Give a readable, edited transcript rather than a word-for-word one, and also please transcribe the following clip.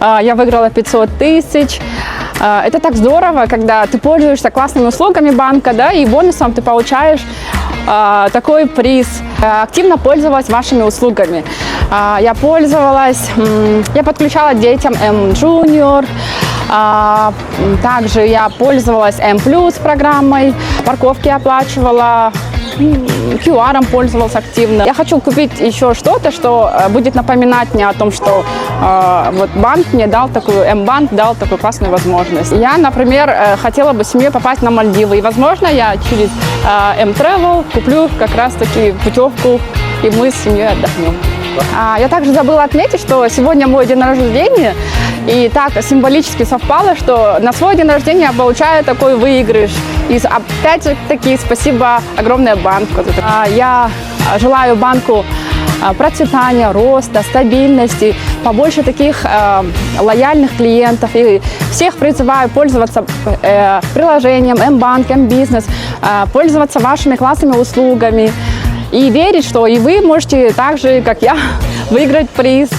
Я выиграла 500 тысяч. Это так здорово, когда ты пользуешься классными услугами банка, да, и бонусом ты получаешь такой приз. Активно пользовалась вашими услугами. Я пользовалась, я подключала детям M-Junior, также я пользовалась M+ программой, парковки оплачивала, QR пользовалась активно. Я хочу купить еще что-то, что будет напоминать мне о том, что вот банк мне дал такую, М-банк дал такую классную возможность. Я, например, хотела бы семье попасть на Мальдивы, и, возможно, я через M-Travel куплю как раз-таки путевку, и мы с семьей отдохнем. Я также забыла отметить, что сегодня мой день рождения, и так символически совпало, что на свой день рождения я получаю такой выигрыш. И опять-таки спасибо огромное банку. Я желаю банку процветания, роста, стабильности, побольше таких лояльных клиентов. И всех призываю пользоваться приложением М-банк, М-бизнес, пользоваться вашими классными услугами и верить, что и вы можете так же, как я, выиграть приз.